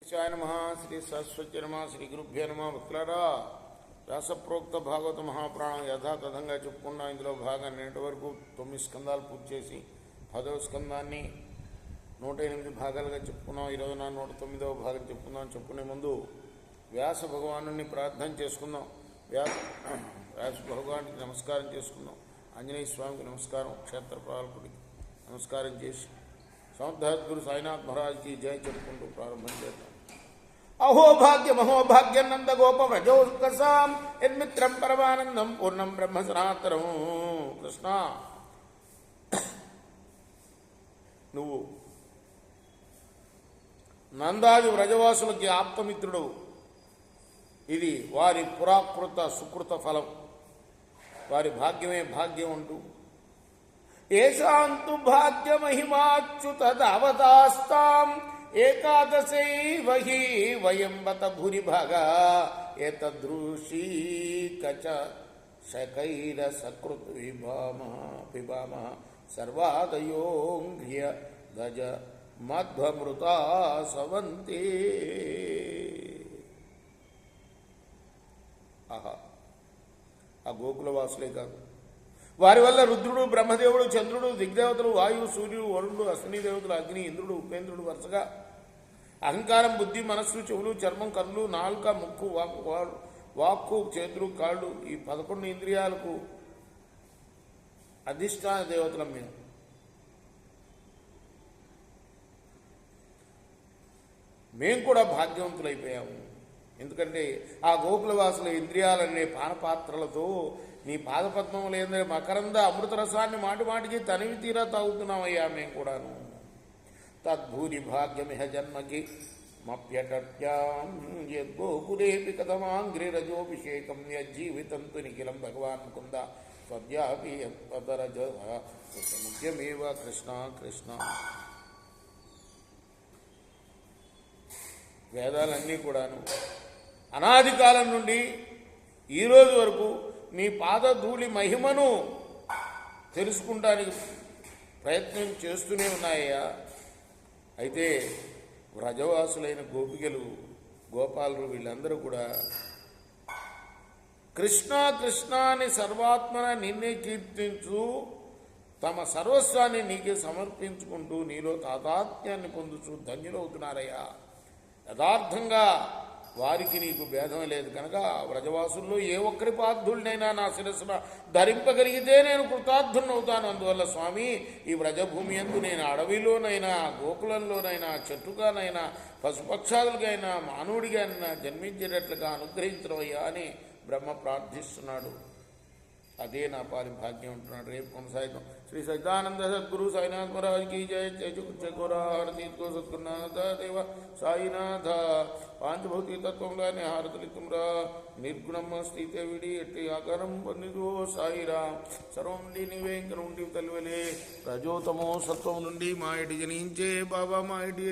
నమ శ్రీ సరస్వతి నమ శ్రీ గురుభ్యో నమ. భక్తులారా, వ్యాసప్రోక్త భాగవత మహాపురాణం యథాతథంగా చెప్పుకున్నాం. ఇందులో భాగాన్ని నేటి వరకు 9 స్కందాలు పూర్తి చేసి 10వ స్కందాన్ని 108 భాగాలుగా చెప్పుకున్నాం. ఈరోజు 109వ భాగం చెప్పుకుందాం. చెప్పుకునే ముందు వ్యాస భగవాను ప్రార్థన చేసుకుందాం. వ్యాస భగవానికి నమస్కారం చేసుకుందాం. ఆంజనేయ స్వామికి నమస్కారం, క్షేత్ర పాలకుడికి నమస్కారం చేసి సమర్థగురు సాయినాథ్ మహారాజ్కి జయ చెప్పుకుంటూ ప్రారంభం చేద్దాం. అహోభాగ్యం అహోభాగ్యం నంద గోప వ్రజోత్కసాం యన్మిత్రం పరమానందం పూర్ణం బ్రహ్మ సనాతనం. కృష్ణ, నువ్వు నందాది వ్రజవాసులకి ఆప్తమిత్రుడు. ఇది వారి పురాకృత సుకృత ఫలం, వారి భాగ్యమే భాగ్యం అంటూ ఏషాంతు భాగ్యమహిమాచ్యుతదవతాస్తాం ఏకాదశైవ హి వయం బత భూరిభాగా ఏతదృశీకచ శకైర సకృత్ పిబామ సర్వాదయోంఘ్య గజ మధ్వమృతా సవంతే. ఆహా, ఆ గోకులవాసులే కాదు, వారి వల్ల రుద్రుడు, బ్రహ్మదేవుడు, చంద్రుడు, దిగ్దేవతలు, వాయువు, సూర్యుడు, వరుణుడు, అశ్విని దేవతలు, అగ్ని, ఇంద్రుడు, ఉపేంద్రుడు వరుసగా అహంకారం, బుద్ధి, మనస్సు, చెవులు, చర్మం, కన్నులు, నాలుక, ముక్కు, వాక్కు, చేతులు, కాళ్ళు, ఈ 11 ఇంద్రియాలకు అధిష్టాన దేవతలం మేము. మేము కూడా భాగ్యవంతులైపోయాము. ఎందుకంటే ఆ గోకులవాసుల ఇంద్రియాలనే పానపాత్రలతో నీ పాదపద్మములు ఏందే మకరంద అమృత రసాన్ని మాటి మాటికి తనివి తీరా తాగుతున్నామయ్యా మేము కూడాను. తద్భూరి భాగ్యమిహ జన్మకి మప్యటట్యాం యద్గోకులేపి కథమాంగ్రిరజోభిషేకం యజ్జీవితంతు నిఖిలం భగవాన్ కుంద స్వద్యాపి ముఖ్యమేవ. కృష్ణ కృష్ణ, వేదాలన్నీ కూడాను అనాది కాలం నుండి ఈరోజు వరకు నీ పాదధూళి మహిమను తెలుసుకుంటానికి ప్రయత్నం చేస్తూనే ఉన్నాయ్యా. అయితే వ్రజవాసులైన గోపికలు, గోపాలురు, వీళ్ళందరూ కూడా కృష్ణ కృష్ణ అని సర్వాత్మన నిన్నే కీర్తించు, తమ సర్వస్వాన్ని నీకే సమర్పించుకుంటూ నీలో తాదాత్మ్యాన్ని పొందుచు ధన్యులవుతున్నారయ్యా. యథార్థంగా వారికి నీకు భేదం లేదు కనుక వ్రజవాసుల్లో ఏ ఒక్కరి పార్థుడినైనా నా శిరస్సున ధరింపగలిగితే నేను కృతార్థునవుతాను. అందువల్ల స్వామి, ఈ వ్రజభూమి యందు నేను అడవిలోనైనా, గోకులంలోనైనా, చెట్టుగానైనా, పశుపక్షాదులకైనా, మానవుడిగానైనా జన్మించేటట్లుగా అనుగ్రహించడమయ్యా అని బ్రహ్మ ప్రార్థిస్తున్నాడు. అదే నా పాలి భాగ్యం అంటున్నాడు. రేపు కొనసాగిద్దాం. శ్రీ సచిదానంద సద్గురు సాయినాథ్ మహారాజ్కి జయ. జయగోరారతీర్థో సద్గురునాథ దేవ సాయినాథ. పాంచభౌతిక తత్వంగానే హారతలిత్తుమ్రా నిర్గుణమ్మ స్థితే విడి ఎట్టి ఆకారం పొందిదో సాయిరా. సర్వం నుండి నీవే ఇంక నుండి తల్లివలే రజోతమో సత్వం నుండి మాయటి జనించే బాబా మాయటి